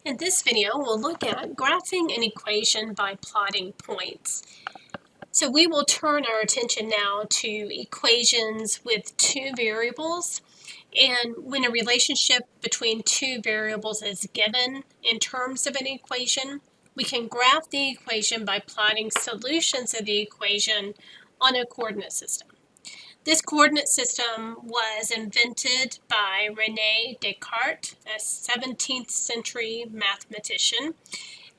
In this video, we'll look at graphing an equation by plotting points. So we will turn our attention now to equations with two variables. And when a relationship between two variables is given in terms of an equation, we can graph the equation by plotting solutions of the equation on a coordinate system. This coordinate system was invented by René Descartes, a 17th century mathematician,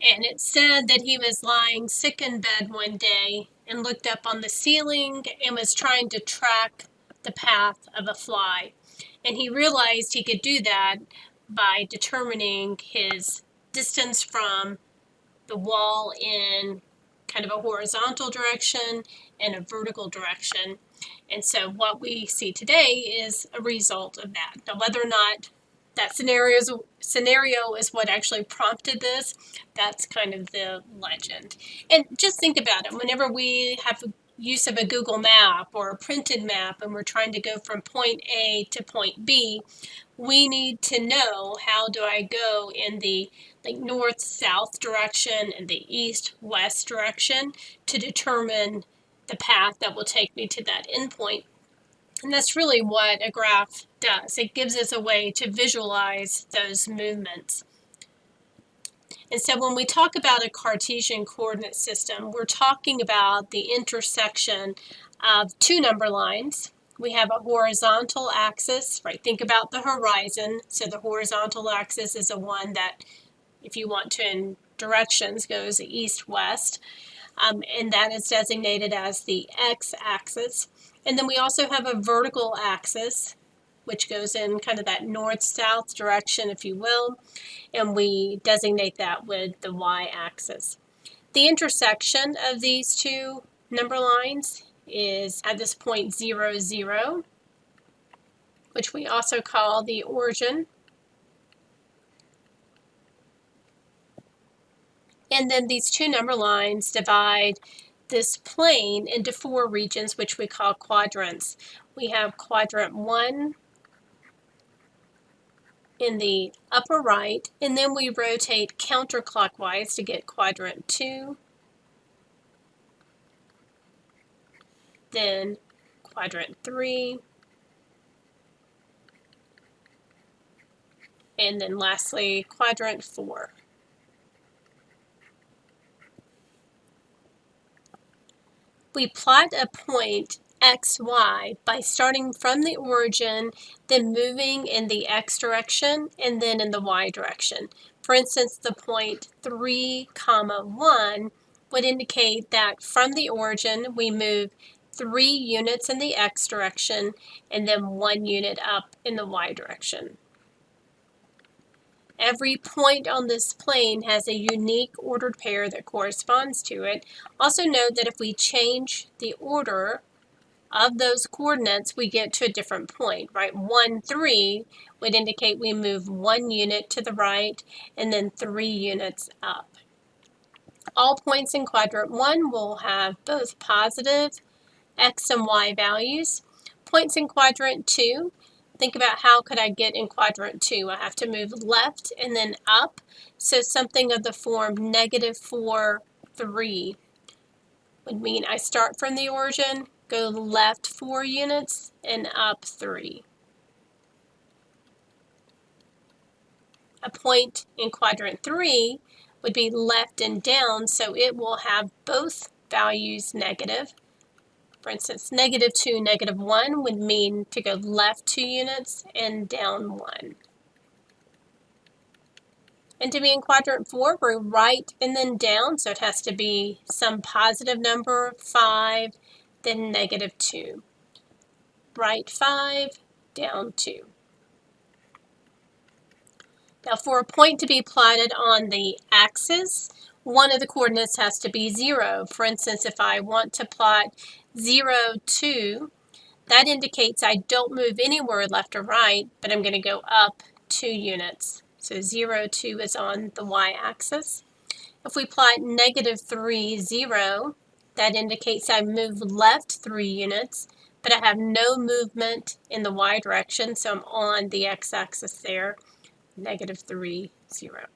and it said that he was lying sick in bed one day and looked up on the ceiling and was trying to track the path of a fly. And he realized he could do that by determining his distance from the wall in kind of a horizontal direction and a vertical direction. And so what we see today is a result of that. Now, whether or not that scenario is what actually prompted this, that's kind of the legend. And just think about it. Whenever we have use of a Google map or a printed map and we're trying to go from point A to point B, we need to know, how do I go in the north-south direction and the east-west direction to determine the path that will take me to that endpoint. And that's really what a graph does. It gives us a way to visualize those movements. And so when we talk about a Cartesian coordinate system, we're talking about the intersection of two number lines. We have a horizontal axis, right? Think about the horizon. So the horizontal axis is the one that, if you want to in directions, goes east-west. And that is designated as the x-axis. And then we also have a vertical axis, which goes in kind of that north-south direction, if you will, and we designate that with the y-axis. The intersection of these two number lines is at this point 0, 0, which we also call the origin. And then these two number lines divide this plane into four regions, which we call quadrants. We have quadrant 1 in the upper right, and then we rotate counterclockwise to get quadrant 2, then quadrant 3, and then lastly quadrant 4. We plot a point xy by starting from the origin, then moving in the x direction, and then in the y direction. For instance, the point 3, 1 would indicate that from the origin we move 3 units in the x direction and then 1 unit up in the y direction. Every point on this plane has a unique ordered pair that corresponds to it. Also note that if we change the order of those coordinates, we get to a different point, right? 1, 3 would indicate we move 1 unit to the right and then 3 units up. All points in quadrant 1 will have both positive x and y values. Points in quadrant 2, think about how could I get in quadrant 2. I have to move left and then up, so something of the form -4, 3 would mean I start from the origin, go left 4 units, and up 3. A point in quadrant 3 would be left and down, so it will have both values negative. For instance, -2, -1 would mean to go left 2 units and down 1. And to be in quadrant 4, we're right and then down, so it has to be some positive number, 5, then -2. Right 5, down 2. Now for a point to be plotted on the axis, one of the coordinates has to be 0. For instance, if I want to plot 0, 2, that indicates I don't move anywhere left or right, but I'm going to go up 2 units. So 0, 2 is on the y-axis. If we plot -3, 0, that indicates I move left 3 units, but I have no movement in the y direction, so I'm on the x-axis there, -3, 0.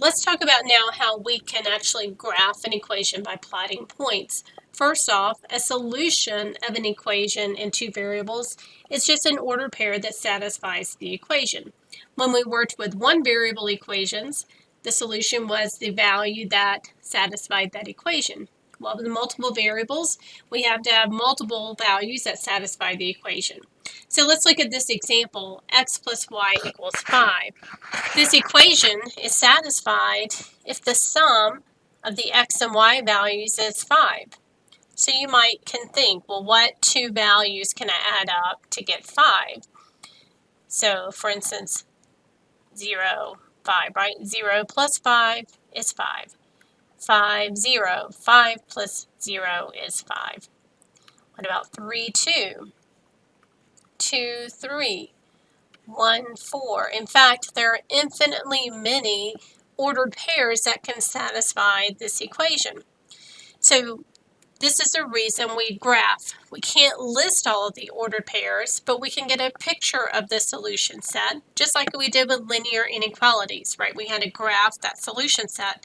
Let's talk about now how we can actually graph an equation by plotting points. First off, a solution of an equation in two variables is just an ordered pair that satisfies the equation. When we worked with one variable equations, the solution was the value that satisfied that equation. Well, with multiple variables, we have to have multiple values that satisfy the equation. So let's look at this example, x plus y equals 5. This equation is satisfied if the sum of the x and y values is 5. So you can think, well, what two values can I add up to get 5? So for instance, 0, 5, right? 0 plus 5 is 5. 5, 0. 5 plus 0 is 5. What about 3, 2? 2, 3. 1, 4. In fact, there are infinitely many ordered pairs that can satisfy this equation. So this is the reason we graph. We can't list all of the ordered pairs, but we can get a picture of the solution set, just like we did with linear inequalities, right? We had to graph that solution set.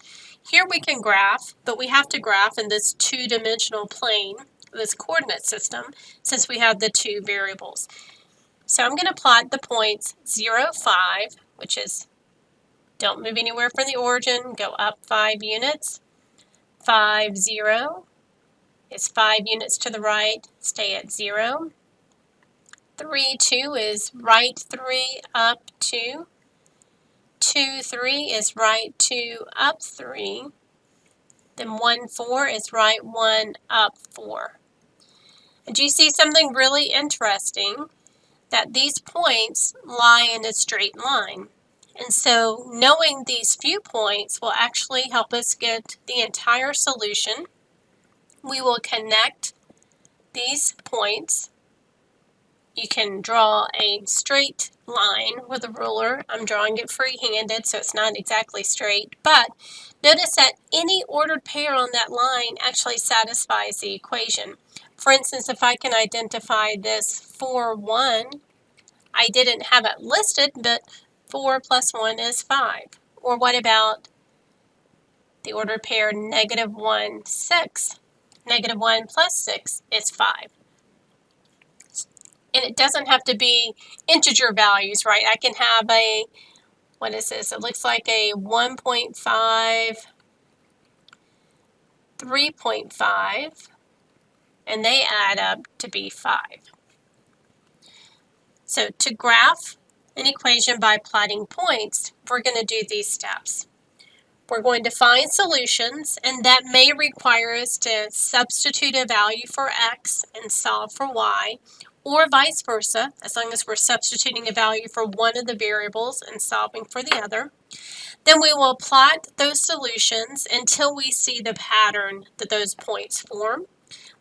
Here we can graph, but we have to graph in this two-dimensional plane, this coordinate system, since we have the two variables. So I'm going to plot the points 0, 5, which is don't move anywhere from the origin, go up 5 units. 5, 0 is 5 units to the right, stay at 0. 3, 2 is right 3, up 2. 2, 3 is right 2, up 3. Then 1, 4 is right 1, up 4. And do you see something really interesting? That these points lie in a straight line. And so knowing these few points will actually help us get the entire solution. We will connect these points. You can draw a straight line with a ruler. I'm drawing it free-handed, so it's not exactly straight. But notice that any ordered pair on that line actually satisfies the equation. For instance, if I can identify this 4, 1, I didn't have it listed, but 4 plus 1 is 5. Or what about the ordered pair negative 1, 6? Negative 1 plus 6 is 5. And it doesn't have to be integer values, right? I can have a, what is this? It looks like a 1.5, 3.5, and they add up to be 5. So to graph an equation by plotting points, we're going to do these steps. We're going to find solutions, and that may require us to substitute a value for x and solve for y, or vice versa, as long as we're substituting a value for one of the variables and solving for the other. Then we will plot those solutions until we see the pattern that those points form.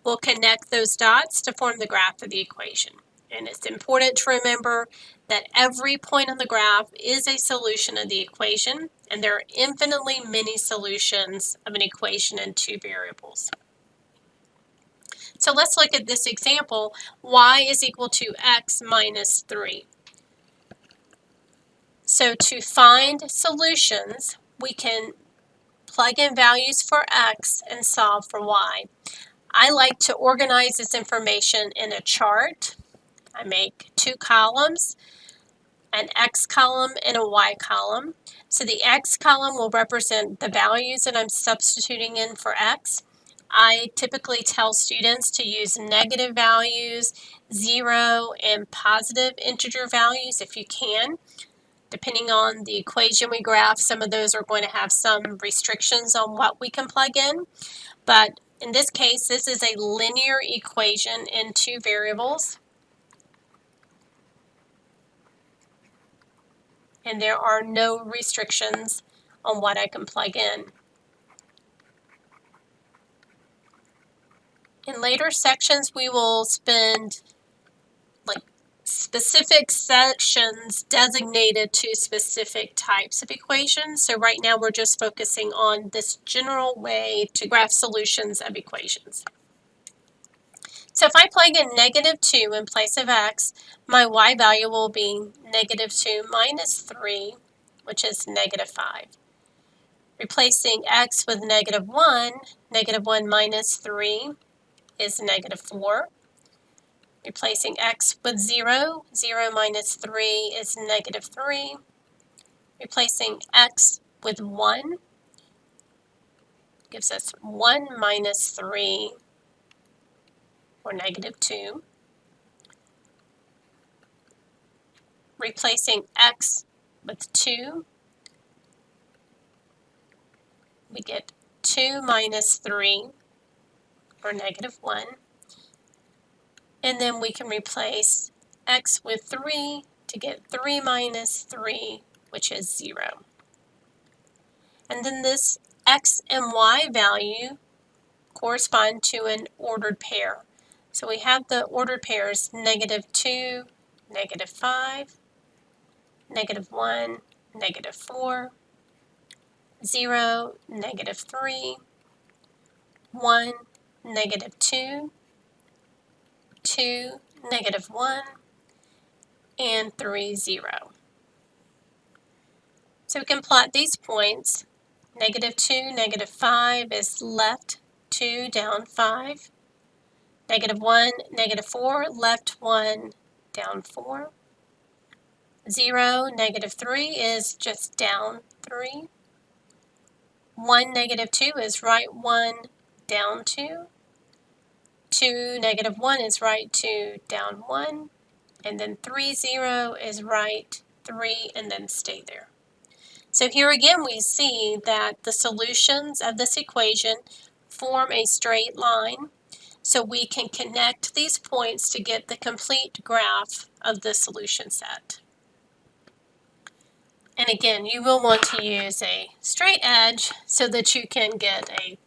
We'll connect those dots to form the graph of the equation. And it's important to remember that every point on the graph is a solution of the equation, and there are infinitely many solutions of an equation in two variables. So let's look at this example. Y is equal to x minus 3. So to find solutions, we can plug in values for x and solve for y. I like to organize this information in a chart. I make two columns, an x column and a y column. So the x column will represent the values that I'm substituting in for x. I typically tell students to use negative values, 0, and positive integer values if you can. Depending on the equation we graph, some of those are going to have some restrictions on what we can plug in. But in this case, this is a linear equation in two variables. And there are no restrictions on what I can plug in. In later sections, we will spend specific sections designated to specific types of equations. So right now we're just focusing on this general way to graph solutions of equations. So if I plug in negative 2 in place of x, my y value will be negative 2 minus 3, which is negative 5. Replacing x with -1, -1 minus 3 is -4. Replacing x with 0, 0 minus 3 is -3. Replacing x with 1 gives us 1 minus 3, or -2. Replacing x with 2, we get 2 minus 3, or -1. And then we can replace x with 3 to get 3 minus 3, which is 0. And then this x and y value correspond to an ordered pair. So we have the ordered pairs -2, -5, -1, -4, 0, -3, 1, -2, 2, -1, and 3, 0. So we can plot these points. -2, -5 is left 2, down 5. -1, -4, left 1, down 4. 0, -3 is just down 3. 1, -2 is right 1, down 2. 2, -1 is right 2, down 1. And then 3, 0 is right 3, and then stay there. So here again we see that the solutions of this equation form a straight line. So we can connect these points to get the complete graph of the solution set. And again, you will want to use a straight edge so that you can get an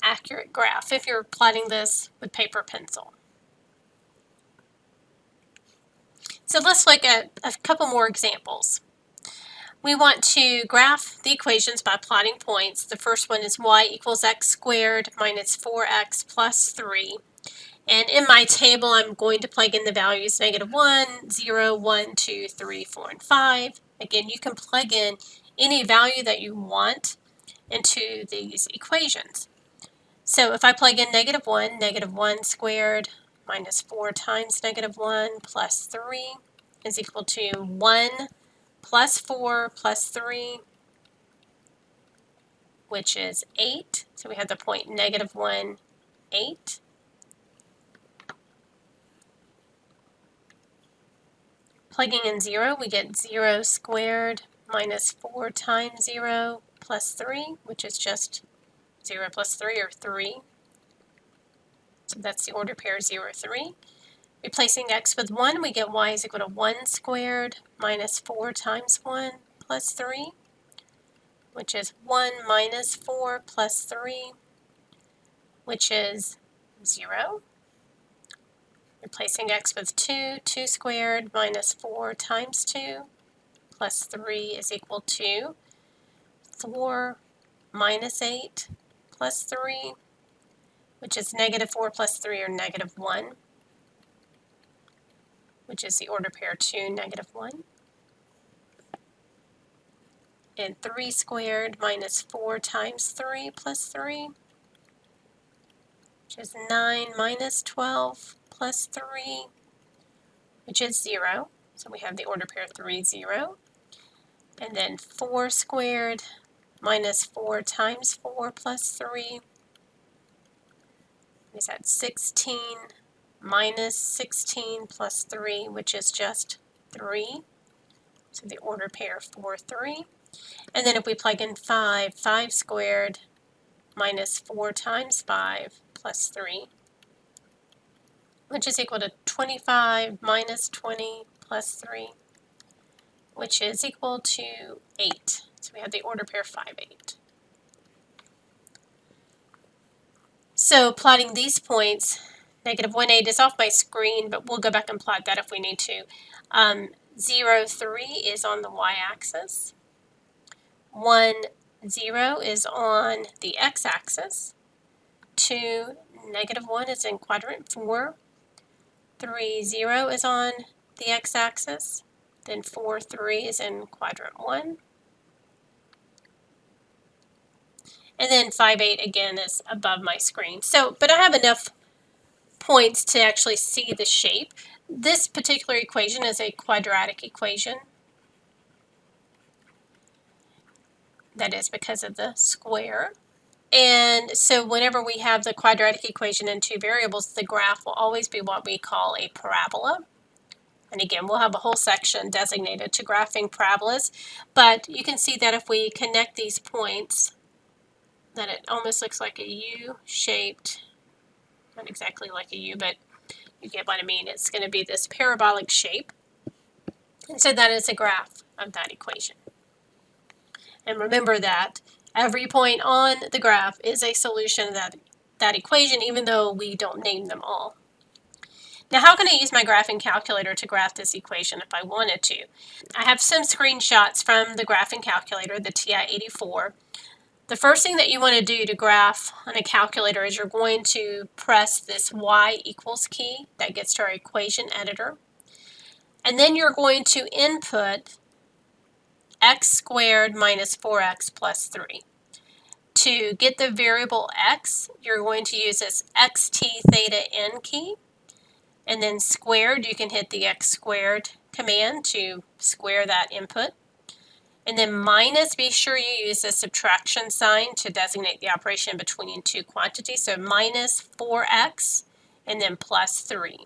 accurate graph if you're plotting this with paper pencil. So let's look at a couple more examples. We want to graph the equations by plotting points. The first one is y equals x squared minus 4x plus 3. And in my table, I'm going to plug in the values -1, 0, 1, 2, 3, 4, and 5. Again, you can plug in any value that you want into these equations. So if I plug in -1, -1 squared minus 4 times -1 plus 3 is equal to 1 plus 4 plus 3, which is 8. So we have the point -1, 8. Plugging in 0, we get 0 squared minus 4 times 0 plus 3, which is just 0 plus 3, or 3. So that's the order pair 0, 3. Replacing x with 1, we get y is equal to 1 squared minus 4 times 1 plus 3, which is 1 minus 4 plus 3, which is 0. Replacing x with 2, 2 squared minus 4 times 2 plus 3 is equal to 4 minus 8 plus 3, which is -4 plus 3, or -1, which is the order pair 2, -1. And 3 squared minus 4 times 3 plus 3, which is 9 minus 12 plus 3, which is 0. So we have the order pair 3, 0. And then 4 squared minus 4 times 4 plus 3 is at 16 minus 16 plus 3, which is just 3. So the order pair 4, 3. And then if we plug in 5, 5 squared minus 4 times 5 plus 3, which is equal to 25 minus 20 plus 3, which is equal to 8. So we have the order pair 5, 8. So plotting these points, -1, 8 is off my screen, but we'll go back and plot that if we need to. 0, 3 is on the y-axis. 1, 0 is on the x-axis. 2, -1 is in quadrant 4. 3, 0 is on the x-axis. Then 4, 3 is in quadrant 1. and then 5, 8 again is above my screen. So, but I have enough points to actually see the shape. This particular equation is a quadratic equation. That is because of the square. And so whenever we have the quadratic equation in two variables, the graph will always be what we call a parabola. And again, we'll have a whole section designated to graphing parabolas. But you can see that if we connect these points, that it almost looks like a U-shaped, not exactly like a U, but you get what I mean. It's going to be this parabolic shape. And so that is a graph of that equation. And remember that every point on the graph is a solution of that equation, even though we don't name them all. Now, how can I use my graphing calculator to graph this equation if I wanted to? I have some screenshots from the graphing calculator, the TI-84. The first thing that you want to do to graph on a calculator is you're going to press this y equals key that gets to our equation editor. And then you're going to input x squared minus 4x plus 3. To get the variable x, you're going to use this xt theta n key. And then squared, you can hit the x squared command to square that input. And then minus, be sure you use the subtraction sign to designate the operation between two quantities. So minus 4x and then plus 3.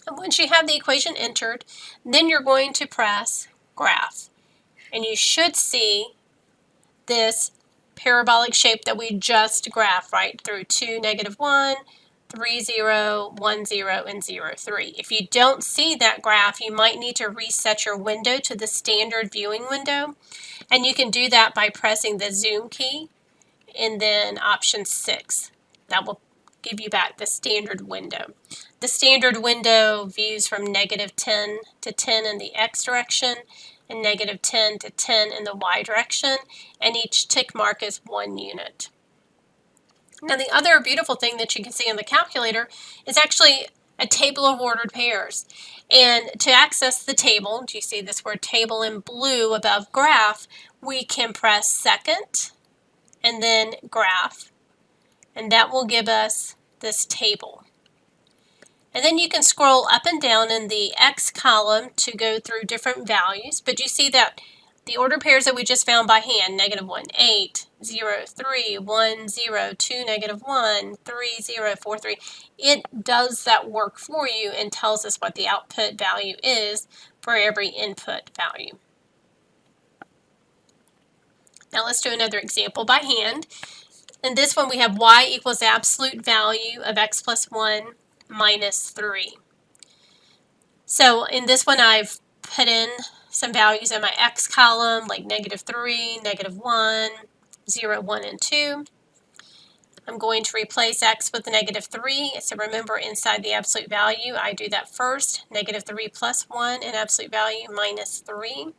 And once you have the equation entered, then you're going to press graph. And you should see this parabolic shape that we just graphed, right, through 2, -1, 3, 0, 1, 0, and 0, 3. If you don't see that graph, you might need to reset your window to the standard viewing window. And you can do that by pressing the zoom key and then option 6. That will give you back the standard window. The standard window views from -10 to 10 in the x direction and -10 to 10 in the y direction, and each tick mark is 1 unit. Now, the other beautiful thing that you can see on the calculator is actually a table of ordered pairs. And to access the table, do you see this word table in blue above graph, we can press second and then graph, and that will give us this table. And then you can scroll up and down in the X column to go through different values, but you see that the order pairs that we just found by hand, -1, 8, 0, 3, 1, 0, 2, -1, 3, 0, 4, 3, it does that work for you and tells us what the output value is for every input value. Now let's do another example by hand. In this one we have y equals the absolute value of x plus 1 minus 3. So in this one I've put in some values in my x column, like -3, -1, 0, 1, and 2. I'm going to replace x with -3. So remember, inside the absolute value, I do that first. -3 plus 1 in absolute value minus 3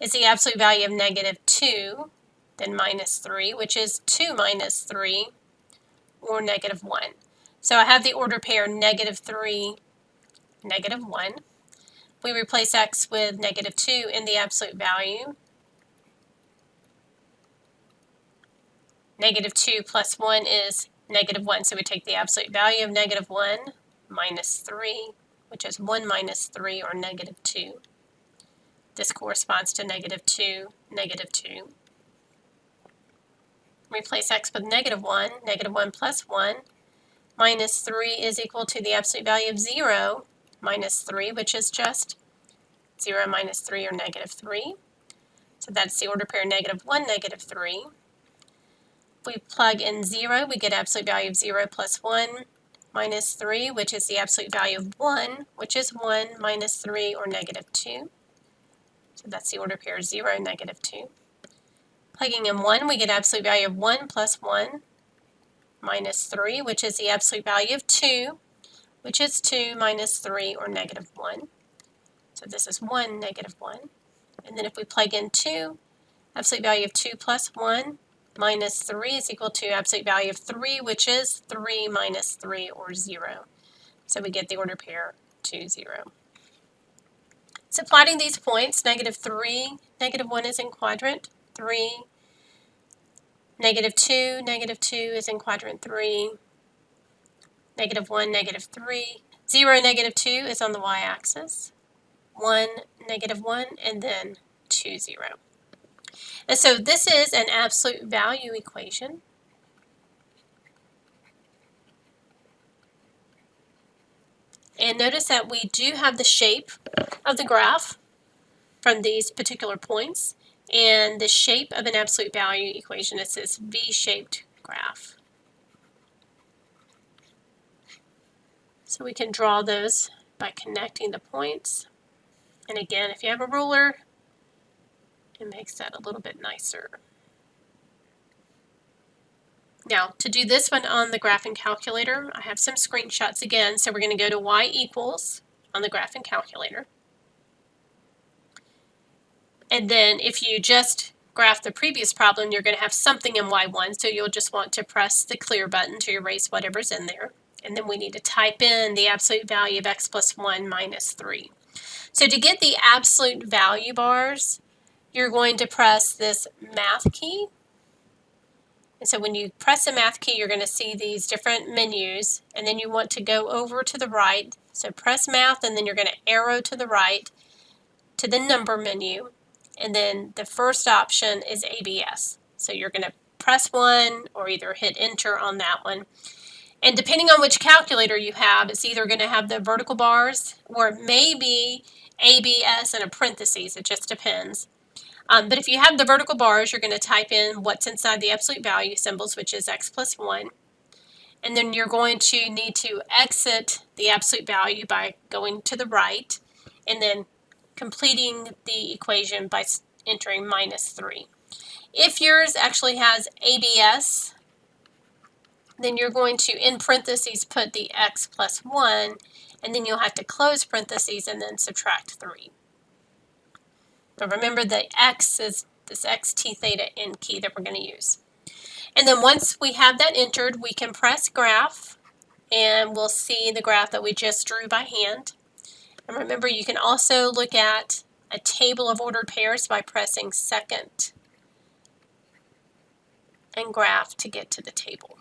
is the absolute value of -2, then minus 3, which is 2 minus 3, or -1. So I have the order pair -3, -1. We replace x with -2 in the absolute value. -2 plus 1 is -1, so we take the absolute value of -1 minus 3, which is 1 minus 3, or -2. This corresponds to -2, -2. Replace x with -1, -1 plus 1, minus 3 is equal to the absolute value of 0 minus 3, which is just 0 minus 3, or -3. So that's the order pair -1, -3. If we plug in 0, we get absolute value of 0 plus 1 minus 3, which is the absolute value of 1, which is 1 minus 3, or -2. So that's the order pair 0, -2. Plugging in 1, we get absolute value of 1 plus 1 minus 3, which is the absolute value of 2, which is 2 minus 3, or -1. So this is 1, -1. And then if we plug in 2, absolute value of 2 plus 1 minus 3 is equal to absolute value of 3, which is 3 minus 3, or 0. So we get the order pair 2, 0. So plotting these points, -3, -1 is in quadrant, 3, -2 is in quadrant 3. -1, -3. 0, -2 is on the y-axis. 1, -1, and then 2, 0. And so this is an absolute value equation. And notice that we do have the shape of the graph from these particular points. And the shape of an absolute value equation is this V-shaped graph. So we can draw those by connecting the points. And again, if you have a ruler, it makes that a little bit nicer. Now, to do this one on the graphing calculator, I have some screenshots again. So we're going to go to y equals on the graphing calculator. And then if you just graph the previous problem, you're going to have something in y1. So you'll just want to press the clear button to erase whatever's in there. And then we need to type in the absolute value of x plus 1 minus 3. So to get the absolute value bars, you're going to press this math key. And so when you press the math key, you're going to see these different menus, and then you want to go over to the right. So press math, and then you're going to arrow to the right to the number menu, and then the first option is ABS. So you're going to press 1 or either hit enter on that one. And depending on which calculator you have, it's either going to have the vertical bars or it may be ABS and a parentheses. It just depends. But if you have the vertical bars, you're going to type in what's inside the absolute value symbols, which is x plus 1. And then you're going to need to exit the absolute value by going to the right and then completing the equation by entering minus 3. If yours actually has ABS, then you're going to, in parentheses, put the x plus 1, and then you'll have to close parentheses and then subtract 3. But remember the x is this x, t, theta, n key that we're going to use. And then once we have that entered, we can press graph, and we'll see the graph that we just drew by hand. And remember, you can also look at a table of ordered pairs by pressing second and graph to get to the table.